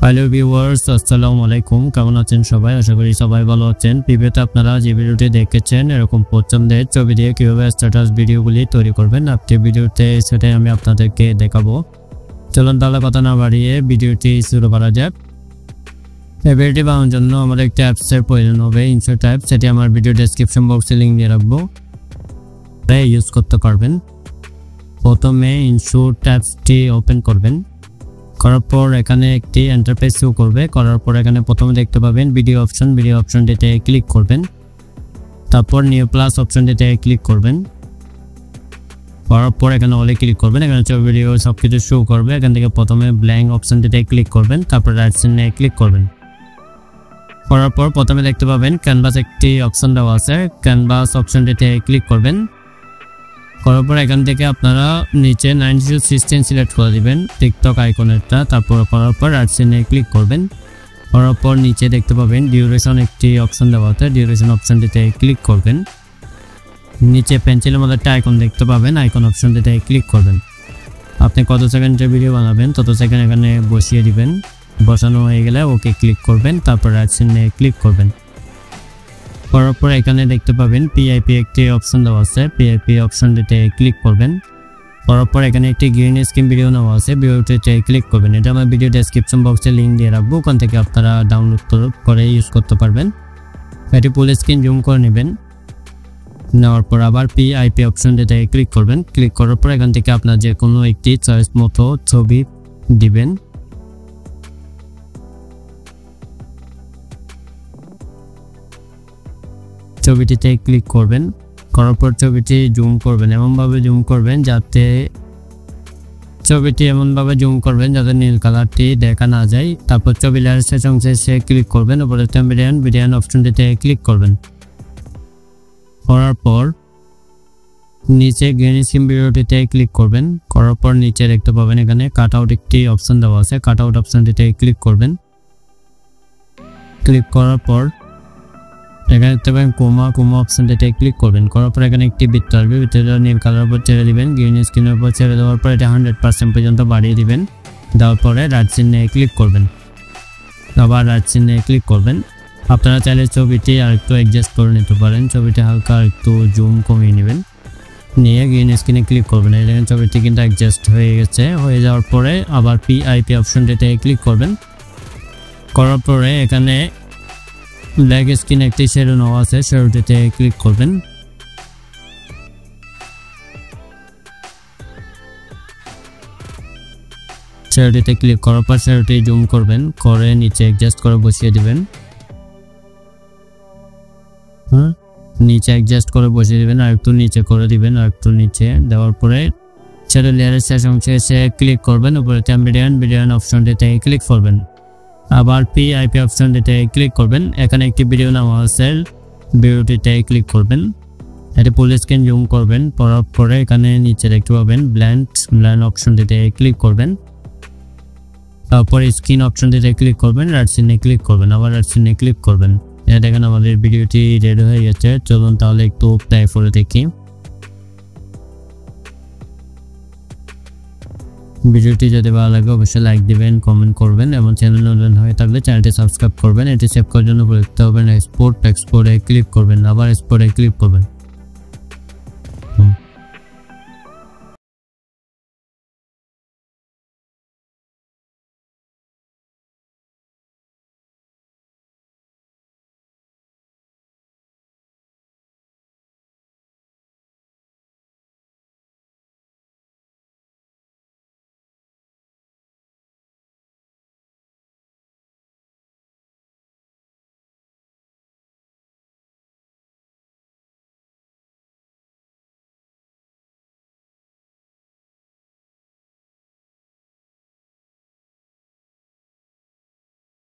Hello viewers, আসসালামু আলাইকুম। কেমন আছেন সবাই? আশা করি সবাই ভালো আছেন। প্রিভিউতে আপনারা যে ভিডিওটি দেখেছেন এরকম পছন্দের ছবি দিয়ে কিভাবে স্ট্যাটাস ভিডিওগুলি তৈরি করবেন আজকে ভিডিওতে সেটাই আমি আপনাদেরকে দেখাবো। চলুন তাহলে কথা না বাড়িয়ে ভিডিওটি শুরু করা যাক। এই ভিডিওটি বানানোর জন্য আমাদের একটি অ্যাপসের প্রয়োজন হবে, ইনশট অ্যাপ। সেটি আমার ভিডিও ডেসক্রিপশন বক্সে লিঙ্ক দিয়ে রাখবো, তাই ইউজ করতে পারবেন। প্রথমে ইনশট অ্যাপসটি ওপেন করবেন। করার পর এখানে একটি ইন্টারফেস শো করবে। করার পর এখানে প্রথমে দেখতে পাবেন ভিডিও অপশনটিতে ক্লিক করবেন। তারপর নিউ প্লাস অপশনটিতে ক্লিক করবেন। করার পর এখানে অলে ক্লিক করবেন। এখানে ছবি ভিডিও সবকিছু শো করবে। এখান থেকে প্রথমে ব্ল্যাঙ্ক অপশনটিতে ক্লিক করবেন, তারপর রাইট সাইডে ক্লিক করবেন। করার পর প্রথমে দেখতে পাবেন ক্যানভাস একটি অপশন দেওয়া আছে, ক্যানভাস অপশনটিতে ক্লিক করবেন। করার পর এখান থেকে আপনারা নিচে 916 সিলেক্ট করে দিবেন, টিকটক আইকনেরটা। তারপর করার পর রাইট সাইডে ক্লিক করবেন। করার পর নিচে দেখতে পাবেন ডিউরেশন একটি অপশন দেওয়া আছে, ডিউরেশন অপশনটিতে ক্লিক করবেন। নিচে পেন্সিলের মধ্যে একটা আইকন দেখতে পাবেন, আইকন অপশনটিতে ক্লিক করবেন। আপনি কত সেকেন্ডের ভিডিও বানাবেন তত সেকেন্ড এখানে বসিয়ে দিবেন। বসানো হয়ে গেলে ওকে ক্লিক করবেন, তারপর রাইট সাইডে ক্লিক করবেন। করার পর এখানে দেখতে পাবেন পিআইপি একটি অপশন দেওয়া আছে, পিআইপি অপশনটিতে ক্লিক করবেন। করার পর এখানে একটি গ্রিন স্ক্রিন ভিডিও নেওয়া আছে, ভিডিওটিতে ক্লিক করবেন। এটা আমার ভিডিও ডেসক্রিপশন বক্সে লিঙ্ক দিয়ে রাখবো, ওখান থেকে আপনারা ডাউনলোড করে ইউজ করতে পারবেন। এটি ফুল স্ক্রিন জুম করে নেবেন। নেওয়ার পর আবার পিআইপি অপশনটিতে ক্লিক করবেন। ক্লিক করার পর এখান থেকে আপনার যে কোনো একটি চয়েস মতো ছবি দিবেন। ছবিটিতে ক্লিক করবেন। করার পর ছবিটি জুম করবেন, এমনভাবে জুম করবেন যাতে যাতে নীল কালারটি দেখা না যায়। তারপর ছবি লেয়ার শেষ অংশে ক্লিক করবেন। উপরে মিডিয়ান অপশনটিতে ক্লিক করবেন। করার পর নিচে গ্রিন স্ক্রিন ভিডিওটিতে ক্লিক করবেন। করার পর নিচে দেখতে পাবেন এখানে কাট আউট একটি অপশন দেওয়া আছে, কাট আউট অপশনটিতে ক্লিক করবেন। ক্লিক করার পর এখানে দেখতে পাবেন কোমা অপশনটিতে ক্লিক করবেন। করার পর এখানে একটি বৃত্ত আসবে, বৃত্তটা নীল কালার উপর ছেড়ে দিবেন। গ্রিন স্ক্রিনের উপর ছেড়ে দেওয়ার পর এটা 100% পর্যন্ত বাড়িয়ে দিবেন। দেওয়ার পরে রাইট সাইডে ক্লিক করবেন। আবার রাইট সাইডে ক্লিক করবেন। আপনারা চাইলে ছবিটি আরেকটু অ্যাডজাস্ট করে নিতে পারেন, ছবিটি হালকা একটু জুম কমিয়ে নেবেন। নিয়ে গ্রিন স্ক্রিনে ক্লিক করবেন। এখানে ছবিটি কিন্তু অ্যাডজাস্ট হয়ে গেছে। হয়ে যাওয়ার পরে আবার পিআইপি অপশনটিতে ক্লিক করবেন। করার পরে এখানে ব্ল্যাক স্ক্রিন একটি শ্যাডো নেওয়া আছে, শ্যাডোটিতে ক্লিক করবেন। শ্যাডোটিতে ক্লিক করার পর শ্যাডোটি জুম করবেন, করে নিচে অ্যাডজাস্ট করে বসিয়ে দিবেন। নিচে অ্যাডজাস্ট করে বসিয়ে দিবেন, আর একটু নিচে করে দিবেন, আর একটু নিচে দেওয়ার পরে শ্যাডো লেয়ারের শেষ অংশে ক্লিক করবেন। উপরে মিডিয়ান অপশনটিতে ক্লিক করবেন। আবার পিআইপি অপশনটিতে ক্লিক করবেন। এখানে একটি ভিডিও নেওয়া আছে, ভিডিওটিতে ক্লিক করবেন। এটি ফুল স্ক্রিন জুম করবেন। করার পরে এখানে নিচে দেখতে পাবেন ব্ল্যান্ড অপশনটিতে ক্লিক করবেন। তারপর স্ক্রিন অপশনটিতে ক্লিক করবেন, রাইট সাইডে ক্লিক করবেন, আবার রাইট সাইডে ক্লিক করবেন। এটা দেখেন আমাদের ভিডিওটি রেডি হয়ে গেছে। চলুন তাহলে একটু প্লে করে দেখি। ভিডিওটি যদি ভালো লাগে অবশ্যই লাইক দিবেন, কমেন্ট করবেন এবং চ্যানেল নতুন হয়ে থাকলে চ্যানেলটি সাবস্ক্রাইব করবেন। এটি সেভ করার জন্য লিখতে হবে এক্সপোর্টে ক্লিক করবেন, আবার এক্সপোর্টে ক্লিক করবেন।